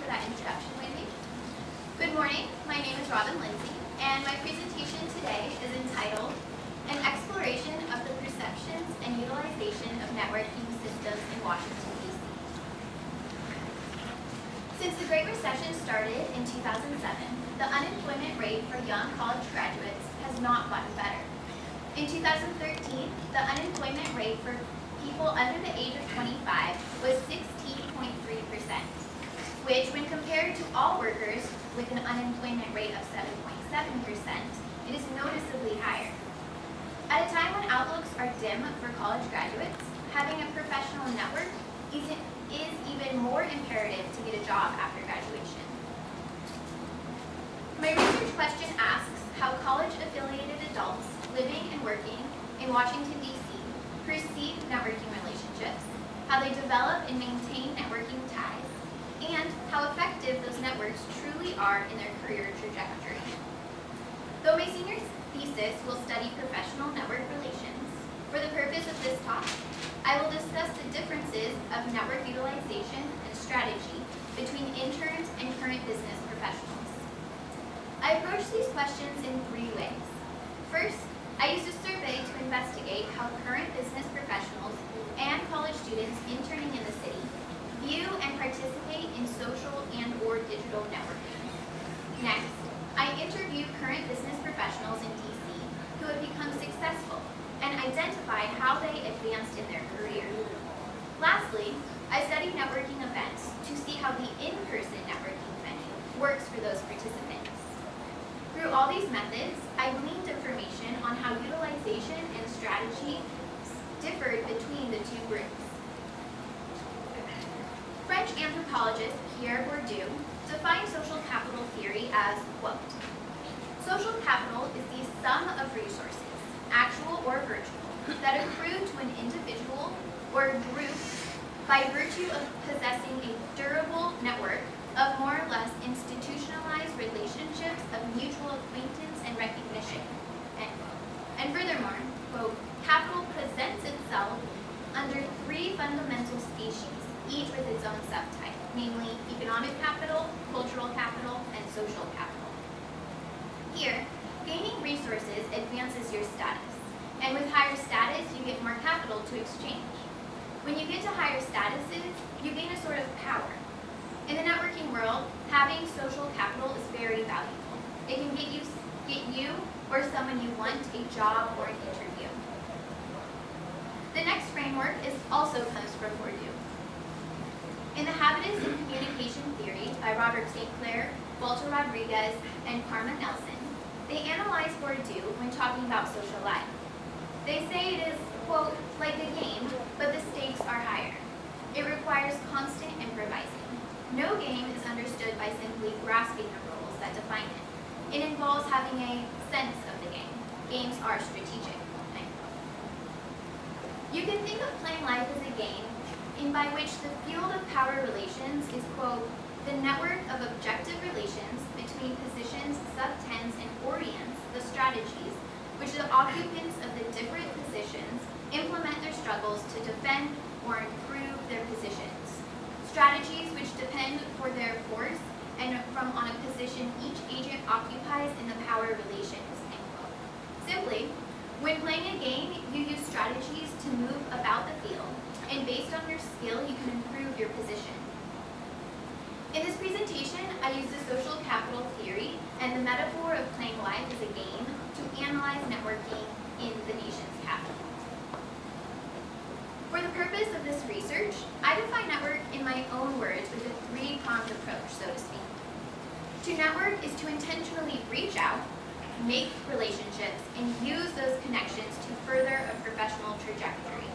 for that introduction, Lindsey. Good morning, my name is Robynne Lindsey, and my presentation today is entitled An Exploration of the Perceptions and Utilization of Networking Systems in Washington, D.C. Since the Great Recession started in 2007, the unemployment rate for young college graduates has not gotten better. In 2013, the unemployment rate for people under the age of 25 was 16.3%, which when compared to all workers with an unemployment rate of 7.7%, it is noticeably higher. At a time when outlooks are dim for college graduates, having a professional network is even more imperative to get a job after graduation. My research question asks how college-affiliated adults living and working in Washington, D.C. perceive networking relationships, how they develop and maintain networking ties, and how effective those networks truly are in their career trajectory. Though my senior thesis will study professional network relations, for the purpose of this talk, I will discuss the differences of network utilization and strategy between interns and current business professionals. I approach these questions in 3 ways. First, I used a survey to investigate how current business professionals and college students interning in the city view and participate in social and/or digital networking. Next, I interviewed current business professionals in DC who have become successful and identified how they advanced in their career. Lastly, I studied networking events to see how the in-person networking venue works for those participants. Through all these methods, I gleaned information on how utilization and strategy differed between the two groups. French anthropologist Pierre Bourdieu defined social capital theory as, quote, social capital is the sum of resources, actual or virtual, that accrue to an individual or group by virtue of possessing a durable network of more or less institutionalized relationships of mutual acquaintance and recognition, end quote. And furthermore, quote, capital presents itself under 3 fundamental species, each with its own subtype, namely economic capital, cultural capital, and social capital. Here, gaining resources advances your status, and with higher status, you get more capital to exchange. When you get to higher statuses, you gain a sort of power. In the networking world, having social capital is very valuable. It can get you or someone you want a job or an interview. The next framework also comes from Bourdieu. In The Habitus and Communication Theory by Robert Schickler, Walter Rodriguez, and Karma Nelson, they analyze Bourdieu when talking about social life. They say it is, quote, like a game, but the stakes are higher. It requires constant improvising. No game is understood by simply grasping the rules that define it. It involves having a sense of the game. Games are strategic. You can think of playing life as a game in by which the field of power relations is, quote, the network of objective relations between positions, subtends, and orients the strategies which the occupants of the different positions implement their struggles to defend or improve their positions. Strategies which depend for their force and from on a position each agent occupies in the power relations, end quote. Simply, when playing a game, you use strategies to move about the field, and based on your skill, you can improve your position. In this presentation, I use the social capital theory and the metaphor of playing life as a game to analyze networking in the nation's capital. For the purpose of this research, I define network in my own words with a 3-pronged approach, so to speak. To network is to intentionally reach out, make relationships, and use those connections to further a professional trajectory.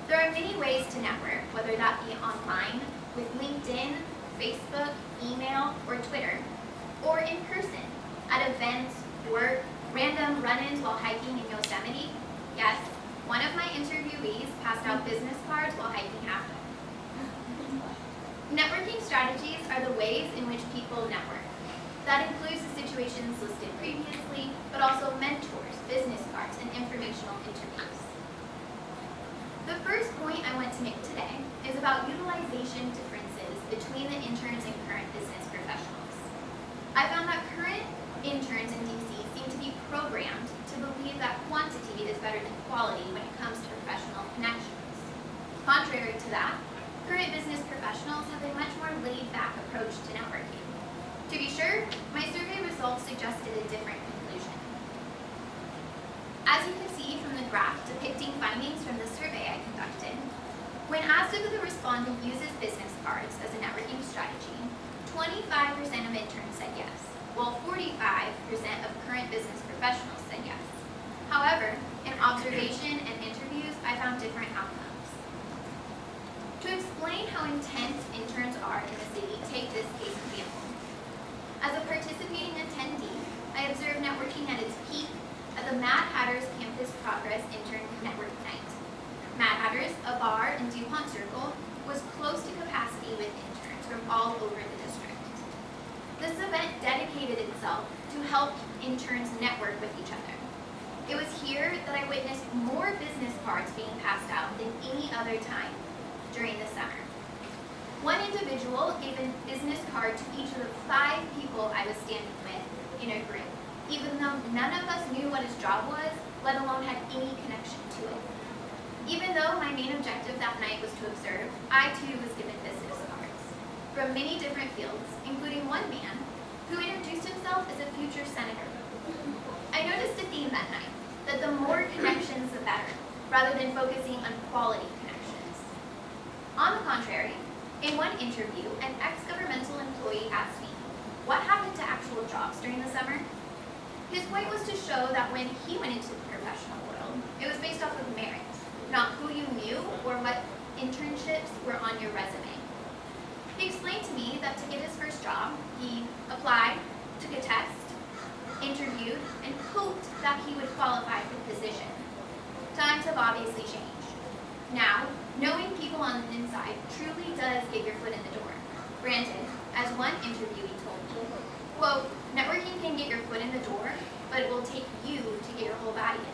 There are many ways to network, whether that be online, with LinkedIn, Facebook, email, or Twitter, or in person, at events, work, random run-ins while hiking in Yosemite. Yes, one of my interviewees passed out business cards while hiking half. Networking strategies are the ways in which people network. That includes the situations listed previously, but also mentors, business cards, and informational interviews. The first point I want to make today is about utilization differences between the interns and current I found that current interns in DC seem to be programmed to believe that quantity is better than quality when it comes to professional connections. Contrary to that, current business professionals have a much more laid-back approach to networking. To be sure, my survey results suggested a different conclusion. As you can see from the graph depicting findings from the survey I conducted, when asked if the respondent uses business cards as a networking strategy, 25% of interns said yes, while 45% of current business professionals said yes. However, in observation and interviews, I found different outcomes. To explain how intense interns are in the city, take this case example. As a participating attendee, I observed networking at its peak at the Mad Hatter's Campus Progress Intern Network Night. Mad Hatter's, a bar in DuPont Circle, was close to capacity with interns from all over the district. This event dedicated itself to help interns network with each other. It was here that I witnessed more business cards being passed out than any other time during the summer. One individual gave a business card to each of the 5 people I was standing with in a group, even though none of us knew what his job was, let alone had any connection to it. Even though my main objective that night was to observe, I too was given business cards from many different fields, including one man who introduced himself as a future senator. I noticed a theme that night, that the more connections the better, rather than focusing on quality connections. On the contrary, in one interview, an ex-governmental employee asked me, what happened to actual jobs during the summer? His point was to show that when he went into the professional world, it was based off of merit, not who you knew or what internships were on your resume. He explained to me that to get his first job, he applied, took a test, interviewed, and hoped that he would qualify for the position. Times have obviously changed. Now, knowing people on the inside truly does get your foot in the door. Granted, as one interviewee told me, quote, networking can get your foot in the door, but it will take you to get your whole body in.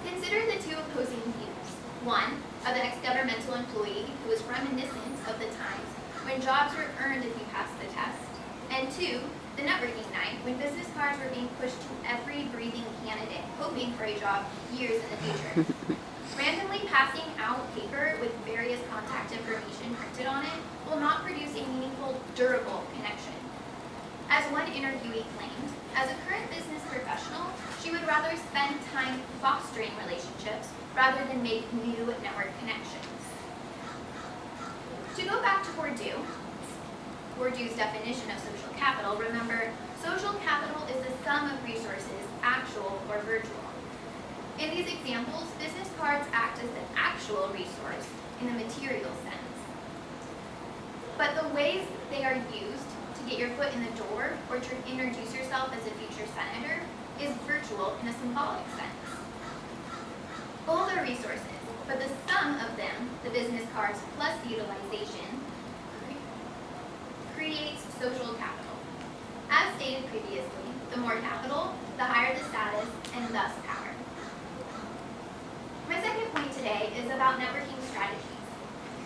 Consider the 2 opposing views. One, of the ex-governmental employee who was reminiscent of the times when jobs were earned if you passed the test. And 2, the networking night when business cards were being pushed to every breathing candidate hoping for a job years in the future. Randomly passing out paper with various contact information printed on it will not produce a meaningful, durable connection. As one interviewee claimed, as a current business professional, she would rather spend time fostering relationships rather than make new network connections. To go back to Bourdieu's definition of social capital, remember, social capital is the sum of resources, actual or virtual. In these examples, business cards act as the actual resource in the material sense. But the ways they are used to get your foot in the door or to introduce yourself as a future senator is virtual in a symbolic sense. Both are resources, but the sum of them, the business cards plus the utilization, creates social capital. As stated previously, the more capital, the higher the status, and thus power. My second point today is about networking strategies.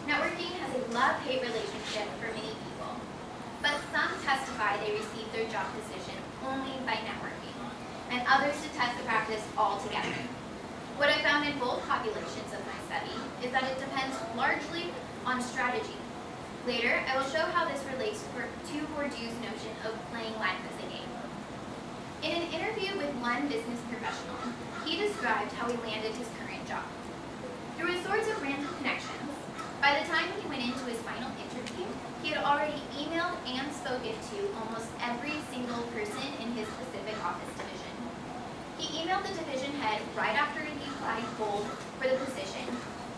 Networking has a love-hate relationship for many people, but some testify they receive their job position only by networking, and others detest the practice altogether. What I found in both populations of my study is that it depends largely on strategy. Later, I will show how this relates to Bourdieu's notion of playing life as a game. In an interview with one business professional, he described how he landed his current job. Through a sorts of random connections, by the time he went into his final interview, he had already emailed and spoken to almost every single person in his specific office division. He emailed the division head right after he applied cold for the position,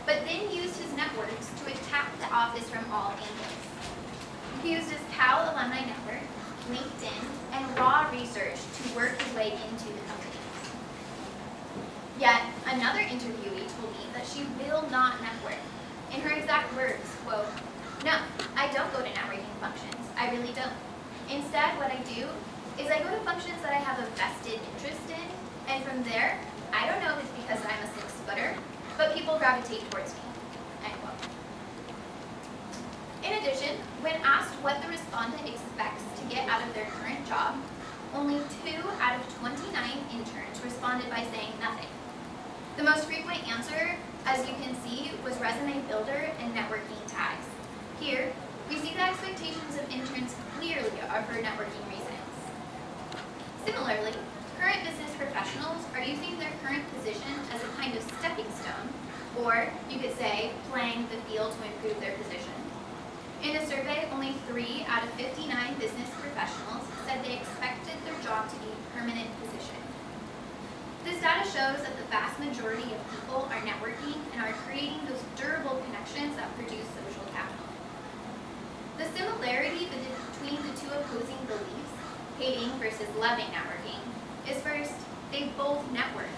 but then used his networks to attack the office from all angles. He used his Cal alumni network, LinkedIn, and raw research to work his way into the company. Yet, another interviewee told me that she will not network. In her exact words, quote, "No, I don't go to networking functions. I really don't. Instead, what I do is I go to functions that I have a vested interest in, and from there, I don't know if it's because I'm a 6-footer, but people gravitate towards me." End quote. In addition, when asked what the respondent expects to get out of their current job, only 2 out of 29 interns responded by saying nothing. The most frequent answer, as you can see, was resume builder and networking tags. Here, we see the expectations of interns clearly are for networking reasons. Similarly, current business professionals are using their current position as a kind of stepping stone, or you could say, playing the field to improve their position. In a survey, only 3 out of 59 business professionals said they expected their job to be a permanent position. This data shows that the vast majority of people are networking and are creating those durable connections that produce social capital. The similarity between the two opposing beliefs, hating versus loving networking, is first, they both network.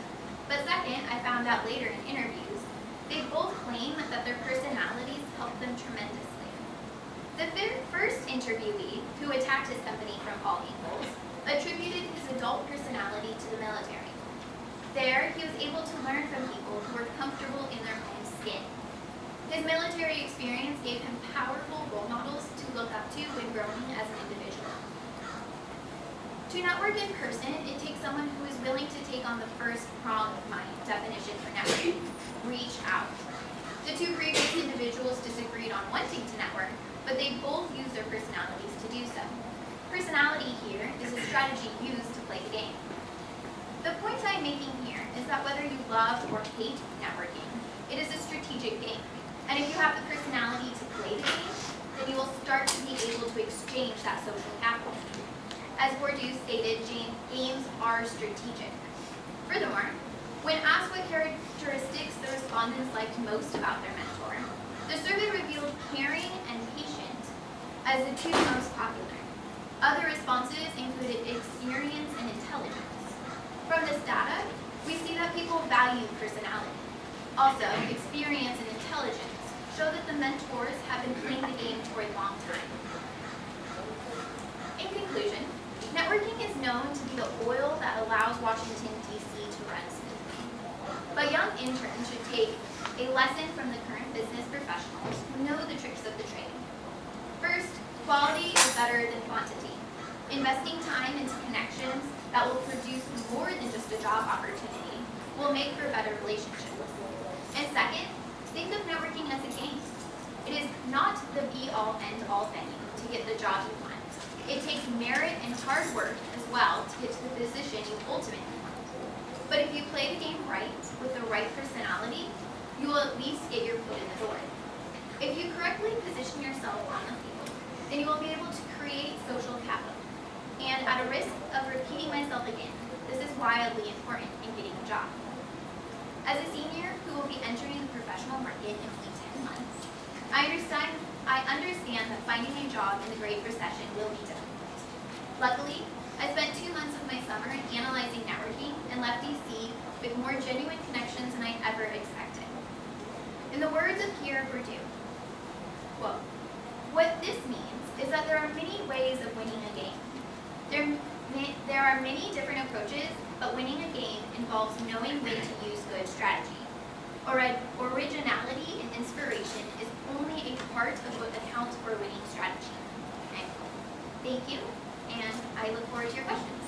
But second, I found out later in interviews, they both claim that their personalities help them tremendously. The first interviewee, who attacked his company from all angles, attributed his adult personality to the military. There, he was able to learn from people who were comfortable in their own skin. His military experience gave him powerful role models to look up to when growing as an individual. To network in person, it takes someone who is willing to take on the first prong of my definition for networking: reach out. The two previous individuals disagreed on wanting to network, but they both used their personalities to do so. Personality here is a strategy used to play the game. The point I'm making here is that whether you love or hate networking, it is a strategic game. And if you have the personality to play the game, then you will start to be able to exchange that social capital. As Bourdieu stated, games are strategic. Furthermore, when asked what characteristics the respondents liked most about their mentor, the survey revealed caring and patient as the two most popular. Other responses included experience and intelligence. From this data, we see that people value personality. Also, experience and intelligence show that the mentors have been playing the game for a long time. In conclusion, networking is known to be the oil that allows Washington, D.C. to run smoothly. But young interns should take a lesson from the current business professionals who know the tricks of the trade. First, quality is better than quantity. Investing time into connections that will produce more than just a job opportunity will make for better relationships. And second, think of networking as a game. It is not the be-all, end-all venue to get the job you want. It takes merit and hard work as well to get to the position you ultimately want. But if you play the game right, with the right personality, you will at least get your foot in the door. If you correctly position yourself on the field, then you will be able to create social capital. And at a risk of repeating myself again, this is wildly important in getting a job. As a senior who will be entering the professional market in only 10 months, I understand that finding a job in the Great Recession will be difficult. Luckily, I spent 2 months of my summer analyzing networking and left DC with more genuine connections than I ever expected. In the words of Pierre Bourdieu, quote, "What this means is that there are many ways of winning a game. There are many different approaches, but winning a game involves knowing when to use good strategy. Originality and inspiration is only a part of what accounts for winning strategy." Thank you, and I look forward to your questions.